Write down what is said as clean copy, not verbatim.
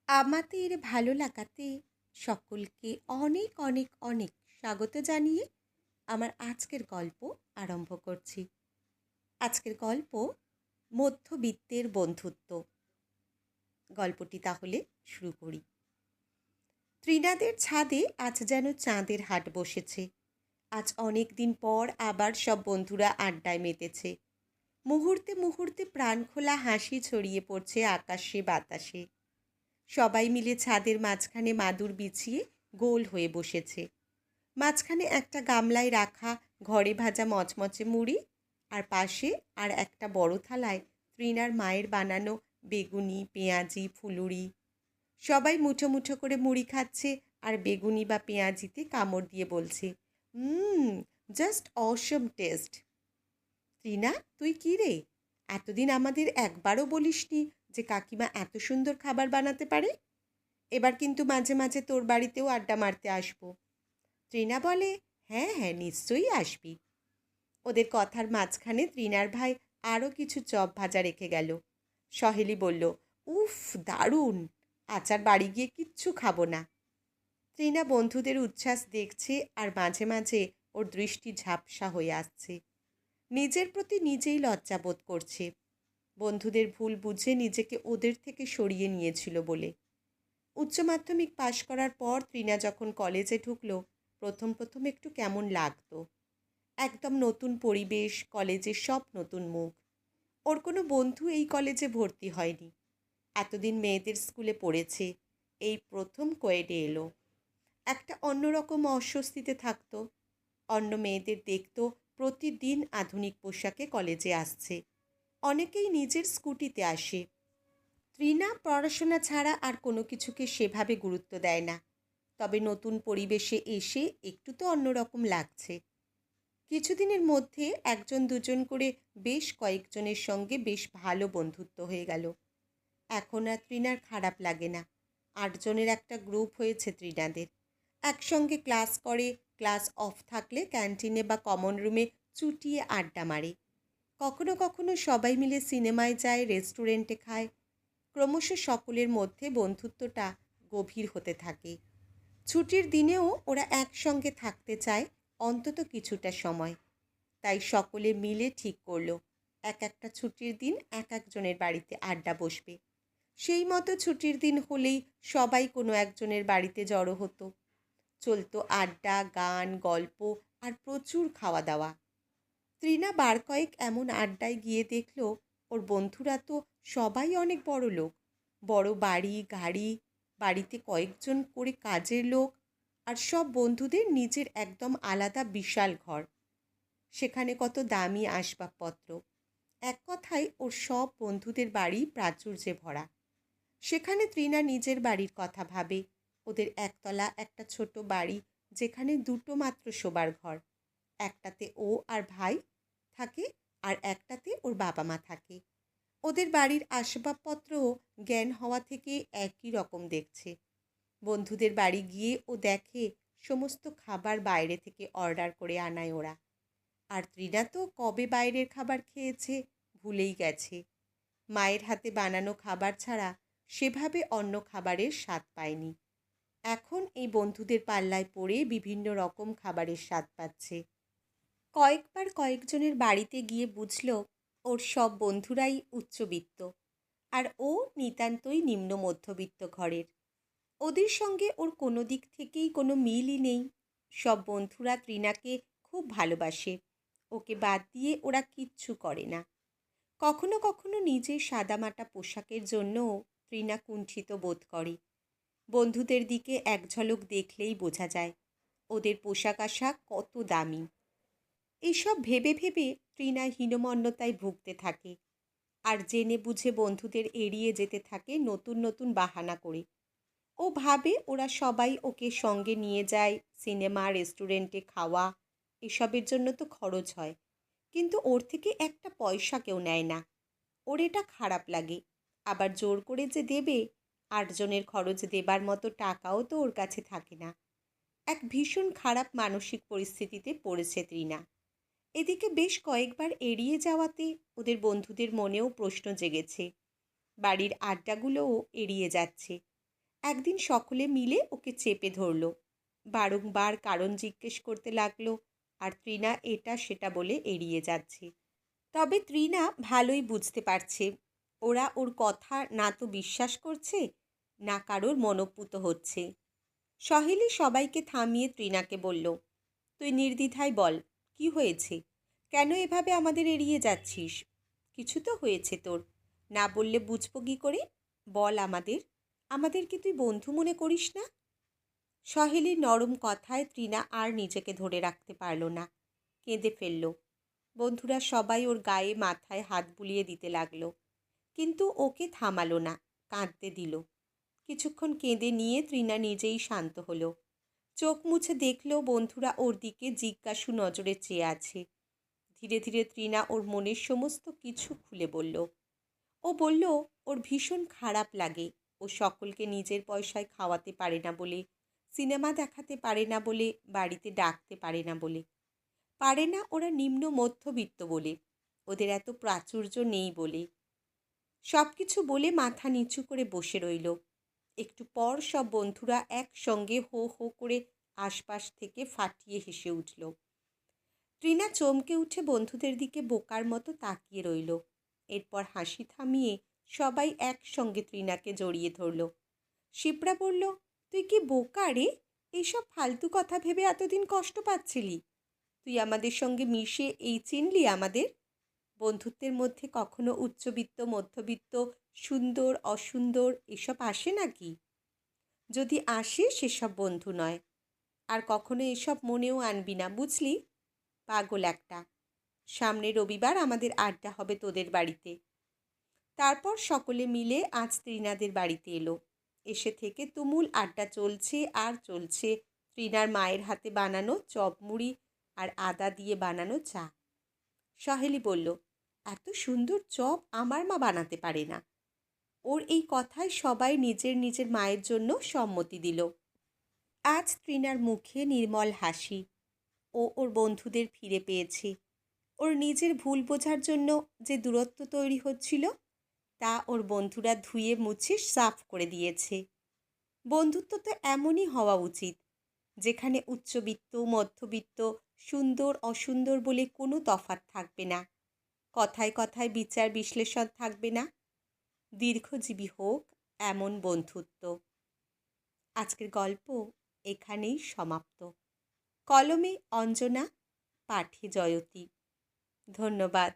আমাদের ভালো লাগাতে সকলকে অনেক অনেক অনেক স্বাগত জানিয়ে আমার আজকের গল্প আরম্ভ করছি। আজকের গল্প মধ্যবিত্তের বন্ধুত্ব। গল্পটি তাহলে শুরু করি। ত্রিনাদের ছাদে আজ যেন চাঁদের হাট বসেছে। আজ অনেক দিন পর আবার সব বন্ধুরা আড্ডায় মেতেছে। মুহূর্তে মুহূর্তে প্রাণখোলা হাসি ছড়িয়ে পড়ছে আকাশে বাতাসে। সবাই মিলে ছাদের মাঝখানে মাদুর বিছিয়ে গোল হয়ে বসেছে। মাঝখানে একটা গামলায় রাখা ঘরে ভাজা মচমচে মুড়ি, আর পাশে আর একটা বড় থালায় ত্রিনার মায়ের বানানো বেগুনি, পেঁয়াজি, ফুলুরি। সবাই মুঠো মুঠো করে মুড়ি খাচ্ছে আর বেগুনি বা পেঁয়াজিতে কামড় দিয়ে বলছে, জাস্ট অসম টেস্ট। ত্রিনা, তুই কী রে? এতদিন আমাদের একবারও বলিসনি যে কাকিমা এত সুন্দর খাবার বানাতে পারে। এবার কিন্তু মাঝে মাঝে তোর বাড়িতেও আড্ডা মারতে আসবো। ত্রিনা বলে, হ্যাঁ হ্যাঁ, নিশ্চয়ই আসবি। ওদের কথার মাঝখানে ত্রিনার ভাই আরও কিছু চপ ভাজা রেখে গেল। সহেলি বলল, উফ দারুণ, আচার বাড়ি গিয়ে কিচ্ছু খাবো না। ত্রিনা বন্ধুদের উচ্ছ্বাস দেখছে আর মাঝে মাঝে ওর দৃষ্টি ঝাপসা হয়ে আসছে। নিজের প্রতি নিজেই লজ্জাবোধ করছে, বন্ধুদের ভুল বুঝে নিজেকে ওদের থেকে সরিয়ে নিয়েছিল বলে। উচ্চ মাধ্যমিক পাশ করার পর ত্রিনা যখন কলেজে ঢুকলো, প্রথম প্রথম একটু কেমন লাগতো। একদম নতুন পরিবেশ, কলেজের সব নতুন মুখ। ওর কোনো বন্ধু এই কলেজে ভর্তি হয়নি, এতদিন মেয়েদের স্কুলে পড়েছে, এই প্রথম কোয়েডে এলো। একটা অন্যরকম অস্বস্তিতে থাকতো। অন্য মেয়েদের দেখতো প্রতিদিন আধুনিক পোশাকে কলেজে আসছে, অনেকেই নিজের স্কুটিতে আসে। ত্রিনা পড়াশোনা ছাড়া আর কোনো কিছুকে সেভাবে গুরুত্ব দেয় না, তবে নতুন পরিবেশে এসে একটু তো অন্যরকম লাগছে। কিছুদিনের মধ্যে একজন দুজন করে বেশ কয়েকজনের সঙ্গে বেশ ভালো বন্ধুত্ব হয়ে গেল। এখন আর ত্রিনার খারাপ লাগে না। 8 জনের একটা গ্রুপ হয়েছে ত্রিনাদের। একসঙ্গে ক্লাস করে, ক্লাস অফ থাকলে ক্যান্টিনে বা কমন রুমে চুটিয়ে আড্ডা মারে। কখনো কখনো সবাই মিলে সিনেমায় যায়, রেস্টুরেন্টে খায়। ক্রমশ সকলের মধ্যে বন্ধুত্বটা গভীর হতে থাকে। ছুটির দিনেও ওরা একসঙ্গে থাকতে চায় অন্তত কিছুটা সময়। তাই সকলে মিলে ঠিক করলো, এক একটা ছুটির দিন এক একজনের বাড়িতে আড্ডা বসবে। সেই মতো ছুটির দিন হলেই সবাই কোনো একজনের বাড়িতে জড়ো হতো। চলতো আড্ডা, গান, গল্প আর প্রচুর খাওয়া দাওয়া। ত্রিনা বার কয়েক এমন আড্ডায় গিয়ে দেখল ওর বন্ধুরা তো সবাই অনেক বড় লোক, বড় বাড়ি গাড়ি, বাড়িতে কয়েকজন করে কাজের লোক, আর সব বন্ধুদের নিজের একদম আলাদা বিশাল ঘর, সেখানে কত দামি আসবাবপত্র। এক কথায় ওর সব বন্ধুদের বাড়ি প্রাচুর্যে ভরা। সেখানে ত্রিনা নিজের বাড়ির কথা ভাবে, ওদের একতলা একটা ছোট বাড়ি, যেখানে দুটো মাত্র শোবার ঘর। একটাতে ও আর ভাই থাকে, আর একটাতে ওর বাবা মা থাকে। ওদের বাড়ির আসবাবপত্রও জ্ঞান হওয়া থেকে একই রকম দেখছে। বন্ধুদের বাড়ি গিয়ে ও দেখে সমস্ত খাবার বাইরে থেকে অর্ডার করে আনায় ওরা। আর ত্রিনা তো কবে বাইরের খাবার খেয়েছে ভুলেই গেছে। মায়ের হাতে বানানো খাবার ছাড়া সেভাবে অন্য খাবারের স্বাদ পায়নি। এখন এই বন্ধুদের পাল্লায় পড়ে বিভিন্ন রকম খাবারের স্বাদ পাচ্ছে। কয়েকবার কয়েকজনের বাড়িতে গিয়ে বুঝল ওর সব বন্ধুরাই উচ্চবিত্ত, আর ও নিতান্তই নিম্ন মধ্যবিত্ত ঘরের। ওদের সঙ্গে ওর কোনো দিক থেকেই কোনো মিলই নেই। সব বন্ধুরা ত্রিনাকে খুব ভালোবাসে, ওকে বাদ দিয়ে ওরা কিচ্ছু করে না। কখনো কখনো নিজের সাদামাটা পোশাকের জন্যও ত্রিনা কুণ্ঠিত বোধ করে। বন্ধুদের দিকে এক ঝলক দেখলেই বোঝা যায় ওদের পোশাক আশাক কত দামি। এইসব ভেবে ভেবে ত্রিনা হীনমন্যতায় ভুগতে থাকে, আর জেনে বুঝে বন্ধুদের এড়িয়ে যেতে থাকে নতুন নতুন বাহানা করে। ও ভাবে ওরা সবাই ওকে সঙ্গে নিয়ে যায় সিনেমা, রেস্টুরেন্টে খাওয়া, এসবের জন্য তো খরচ হয়, কিন্তু ওর থেকে একটা পয়সা কেউ নেয় না। ওর এটা খারাপ লাগে। আবার জোর করে যে দেবে, 8 জনের খরচ দেবার মতো টাকাও তো ওর কাছে থাকে না। এক ভীষণ খারাপ মানসিক পরিস্থিতিতে পড়েছে ত্রিনা। এদিকে বেশ কয়েকবার এড়িয়ে যাওয়াতে ওদের বন্ধুদের মনেও প্রশ্ন জেগেছে। বাড়ির আড্ডাগুলোও এড়িয়ে যাচ্ছে। একদিন সকলে মিলে ওকে চেপে ধরল, বারংবার কারণ জিজ্ঞেস করতে লাগলো, আর তৃণা এটা সেটা বলে এড়িয়ে যাচ্ছে। তবে তৃণা ভালোই বুঝতে পারছে ওরা ওর কথা না তো বিশ্বাস করছে, না কারোর মনোপুত হচ্ছে। সহেলি সবাইকে থামিয়ে তৃণাকে বলল, তুই নির্দ্বিধায় বল, কি হয়েছে? কেন এভাবে আমাদের এড়িয়ে যাচ্ছিস? কিছু তো হয়েছে তোর, না বললে বুঝবো কী করে? বল আমাদের, আমাদেরকে তুই বন্ধু মনে করিস না? সহেলির নরম কথায় তৃণা আর নিজেকে ধরে রাখতে পারল না, কেঁদে ফেলল। বন্ধুরা সবাই ওর গায়ে মাথায় হাত বুলিয়ে দিতে লাগলো, কিন্তু ওকে থামালো না, কাঁদতে দিল। কিছুক্ষণ কেঁদে নিয়ে তৃণা নিজেই শান্ত হলো। চোখ মুছে দেখল বন্ধুরা ওর দিকে জিজ্ঞাসু নজরে চেয়ে আছে। ধীরে ধীরে তৃণা ওর মনের সমস্ত কিছু খুলে বলল। ও বলল ওর ভীষণ খারাপ লাগে, ও সকলকে নিজের পয়সায় খাওয়াতে পারে না বলে, সিনেমা দেখাতে পারে না বলে, বাড়িতে ডাকতে পারে না বলে। পারে না ওরা নিম্ন মধ্যবিত্ত বলে, ওদের এত প্রাচুর্য নেই বলে। সব কিছু বলে মাথা নিচু করে বসে রইল। একটু পর সব বন্ধুরা একসঙ্গে হো হো করে আশপাশ থেকে ফাটিয়ে হেসে উঠল। তৃণা চমকে উঠে বন্ধুদের দিকে বোকার মতো তাকিয়ে রইল। এরপর হাসি থামিয়ে সবাই একসঙ্গে তৃণাকে জড়িয়ে ধরল। শিপ্রা বলল, তুই কি বোকা রে? এইসব ফালতু কথা ভেবে এতদিন কষ্ট পাচ্ছিলি? তুই আমাদের সঙ্গে মিশে এই চিনলি আমাদের? বন্ধুত্বের মধ্যে কখনো উচ্চবিত্ত, মধ্যবিত্ত, সুন্দর, অসুন্দর এসব আসে নাকি? যদি আসে সেসব বন্ধু নয়। আর কখনো এসব মনেও আনবি না, বুঝলি? পাগল একটা। সামনের রবিবার আমাদের আড্ডা হবে তোদের বাড়িতে। তারপর সকলে মিলে আজ তৃণাদের বাড়িতে এলো। এসে থেকে তুমুল আড্ডা চলছে আর চলছে তৃণার মায়ের হাতে বানানো চপ মুড়ি আর আদা দিয়ে বানানো চা। সহেলি বলল, এত সুন্দর চপ আমার মা বানাতে পারে না। ওর এই কথায় সবাই নিজের নিজের মায়ের জন্য সম্মতি দিল। আজ তৃণার মুখে নির্মল হাসি। ও ওর বন্ধুদের ফিরে পেয়েছে। ওর নিজের ভুল বোঝার জন্য যে দূরত্ব তৈরি হচ্ছিল, তা ওর বন্ধুরা ধুয়ে মুছে সাফ করে দিয়েছে। বন্ধুত্ব তো এমনই হওয়া উচিত, যেখানে উচ্চবিত্ত, মধ্যবিত্ত, সুন্দর, অসুন্দর বলে কোনো তফাৎ থাকবে না। কথায় কথায় বিচার বিশ্লেষণ থাকবে না। দীর্ঘজীবী হোক এমন বন্ধুত্ব। আজকের গল্প এখানেই সমাপ্ত। কলমে অঞ্জনা, পাঠে জয়তী। ধন্যবাদ।